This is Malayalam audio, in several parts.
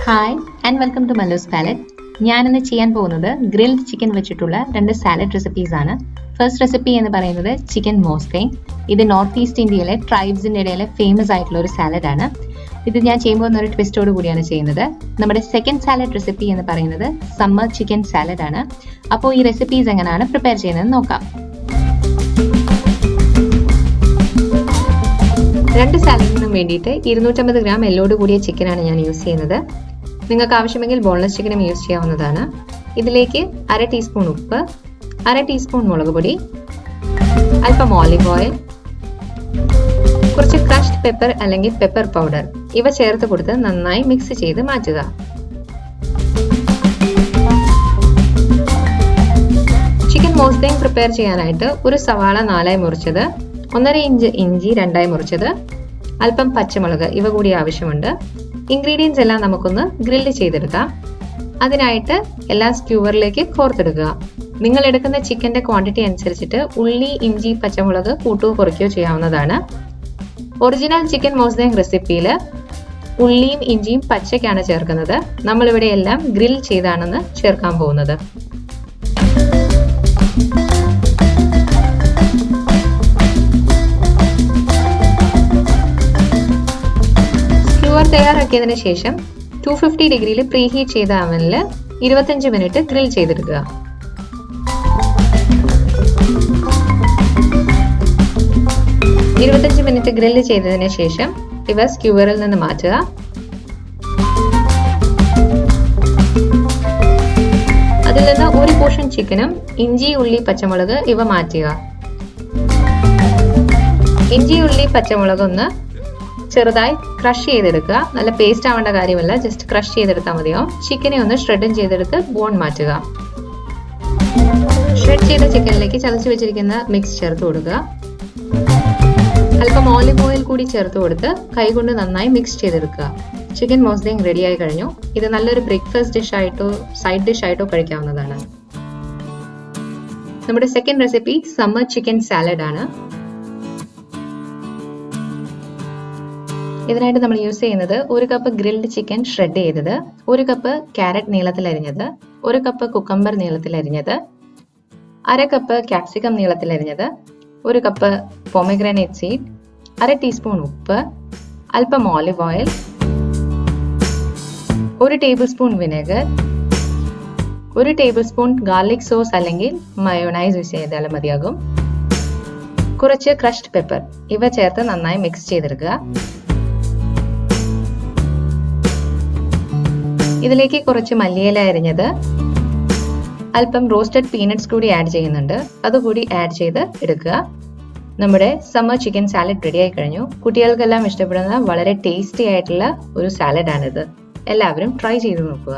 Hi and welcome to Mallu's palette. ഞാനിന്ന് ചെയ്യാൻ പോകുന്നത് ഗ്രിൽഡ് ചിക്കൻ വെച്ചിട്ടുള്ള 2 സാലഡ് റെസിപ്പീസ് ആണ്. ഫസ്റ്റ് റെസിപ്പി എന്ന് പറയുന്നത് ചിക്കൻ മോസ്തെങ്. ഇത് നോർത്ത് ഈസ്റ്റ് ഇന്ത്യയിലെ ട്രൈബ്സിൻ്റെ ഇടയിലെ ഫേമസ് ആയിട്ടുള്ള ഒരു സാലഡാണ്. ഇത് ഞാൻ ചെയ്യുമ്പോൾ ഒരു ട്വിസ്റ്റോട് കൂടിയാണ് ചെയ്യുന്നത്. നമ്മുടെ സെക്കൻഡ് സാലഡ് റെസിപ്പി എന്ന് പറയുന്നത് സമ്മർ ചിക്കൻ സാലഡ് ആണ്. അപ്പോൾ ഈ റെസിപ്പീസ് എങ്ങനെയാണ് പ്രിപ്പയർ ചെയ്യുന്നത് നോക്കാം. 2 സാലഡിനും വേണ്ടിയിട്ട് 250 ഗ്രാം എല്ലോട് കൂടിയ ചിക്കനാണ് ഞാൻ യൂസ് ചെയ്യുന്നത്. നിങ്ങൾക്ക് ആവശ്യമെങ്കിൽ ബോൺലെസ് ചിക്കനും യൂസ് ചെയ്യാവുന്നതാണ്. ഇതിലേക്ക് 1/2 ടീസ്പൂൺ ഉപ്പ്, 1/2 ടീസ്പൂൺ മുളക് പൊടി, അല്പം ഓലിവ് ഓയിൽ, കുറച്ച് ക്രഷ്ഡ് പെപ്പർ അല്ലെങ്കിൽ പെപ്പർ പൗഡർ ഇവ ചേർത്ത് കൊടുത്ത് നന്നായി മിക്സ് ചെയ്ത് മാറ്റുക. ചിക്കൻ മോസ്തെങ് പ്രിപ്പയർ ചെയ്യാനായിട്ട് ഒരു സവാള 4ആയി മുറിച്ചത്, 1.5 ഇഞ്ച് ഇഞ്ചി 2ആയി മുറിച്ചത്, അല്പം പച്ചമുളക് ഇവ കൂടി ആവശ്യമുണ്ട്. ഇൻഗ്രീഡിയൻസ് എല്ലാം നമുക്കൊന്ന് ഗ്രില്ല് ചെയ്തെടുക്കാം. അതിനായിട്ട് എല്ലാം സ്ക്യൂവറിലേക്ക് കോർത്തെടുക്കുക. നിങ്ങൾ എടുക്കുന്ന ചിക്കൻ്റെ ക്വാണ്ടിറ്റി അനുസരിച്ചിട്ട് ഉള്ളി, ഇഞ്ചി, പച്ചമുളക് കൂട്ടുകയോ കുറയ്ക്കുകയോ ചെയ്യാവുന്നതാണ്. ഒറിജിനൽ ചിക്കൻ മോസ്തെങ് റെസിപ്പിയിൽ ഉള്ളിയും ഇഞ്ചിയും പച്ചയ്ക്കാണ് ചേർക്കുന്നത്. നമ്മളിവിടെ എല്ലാം ഗ്രിൽ ചെയ്താണെന്ന് ചേർക്കാൻ പോകുന്നത്. തയ്യാറാക്കിയതിനു ശേഷം 250 ഡിഗ്രിയിൽ പ്രീ ഹീറ്റ് ചെയ്ത അവനിൽ 25 മിനിറ്റ് ഗ്രിൽ ചെയ്തെടുക്കുക. മിനിറ്റ് ഗ്രില്ല് ചെയ്തതിനു ശേഷം ഇവ സ്ക്യൂവറിൽ നിന്ന് മാറ്റുക. അതിൽ നിന്ന് ഒരു പോർഷൻ ചിക്കനും ഇഞ്ചി, ഉള്ളി, പച്ചമുളക് ഇവ മാറ്റുക. ഇഞ്ചി, ഉള്ളി, പച്ചമുളക് ഒന്ന് ചെറുതായി ക്രഷ് ചെയ്തെടുക്കുക. നല്ല പേസ്റ്റ് ആവേണ്ട കാര്യമല്ല, ജസ്റ്റ് ക്രഷ് ചെയ്തെടുത്താൽ മതിയാവും. ചിക്കനെ ഒന്ന് ഷ്രെഡും ചെയ്തെടുത്ത് ബോൺ മാറ്റുക. ഷ്രെഡ് ചെയ്ത ചിക്കനിലേക്ക് ചതച്ച് വെച്ചിരിക്കുന്ന മിക്സ് ചേർത്ത് കൊടുക്കുക. അല്പം ഓലിവ് ഓയിൽ കൂടി ചേർത്ത് കൊടുത്ത് കൈകൊണ്ട് നന്നായി മിക്സ് ചെയ്തെടുക്കുക. ചിക്കൻ മോസ്തെങ് റെഡിയായി കഴിഞ്ഞു. ഇത് നല്ലൊരു ബ്രേക്ക്ഫാസ്റ്റ് ഡിഷ് ആയിട്ടോ സൈഡ് ഡിഷ് ആയിട്ടോ കഴിക്കാവുന്നതാണ്. നമ്മുടെ second recipe summer chicken salad ആണ്. ഇതിനായിട്ട് നമ്മൾ യൂസ് ചെയ്യുന്നത് 1 കപ്പ് ഗ്രിൽഡ് ചിക്കൻ ഷ്രെഡ് ചെയ്തത്, 1 കപ്പ് ക്യാരറ്റ് നീളത്തിൽ അരിഞ്ഞത്, 1 കപ്പ് കുക്കമ്പർ നീളത്തിൽ അരിഞ്ഞത്, 1/2 കപ്പ് ക്യാപ്സിക്കം നീളത്തിൽ അരിഞ്ഞത്, 1 കപ്പ് പൊമഗ്രാനേറ്റ് സീഡ്, 1/2 ടീസ്പൂൺ ഉപ്പ്, അല്പം olive oil, 1 table spoon vinegar, 1 table spoon garlic sauce അല്ലെങ്കിൽ മയോണൈസ് യൂസ് ചെയ്താലും മതിയാകും, കുറച്ച് ക്രഷ്ഡ് പെപ്പർ ഇവ ചേർത്ത് നന്നായി മിക്സ് ചെയ്തെടുക്കുക. ഇതിലേക്ക് കുറച്ച് മല്ലിയില അരിഞ്ഞത്, അല്പം റോസ്റ്റഡ് പീനട്സ് കൂടി ആഡ് ചെയ്യുന്നുണ്ട്, അതുകൂടി ആഡ് ചെയ്ത് എടുക്കുക. നമ്മുടെ സമ്മർ ചിക്കൻ സാലഡ് റെഡി ആയി കഴിഞ്ഞു. കുട്ടികൾക്കെല്ലാം ഇഷ്ടപ്പെടുന്ന വളരെ ടേസ്റ്റി ആയിട്ടുള്ള ഒരു സാലഡാണിത്. എല്ലാവരും ട്രൈ ചെയ്ത് നോക്കുക.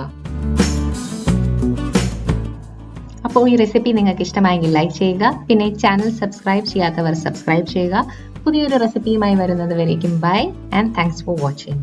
അപ്പോൾ ഈ റെസിപ്പി നിങ്ങൾക്ക് ഇഷ്ടമായെങ്കിൽ ലൈക്ക് ചെയ്യുക. പിന്നെ ചാനൽ സബ്സ്ക്രൈബ് ചെയ്യാത്തവർ സബ്സ്ക്രൈബ് ചെയ്യുക. പുതിയൊരു റെസിപ്പിയുമായി വരുന്നത് വരേക്കും bye and thanks for watching.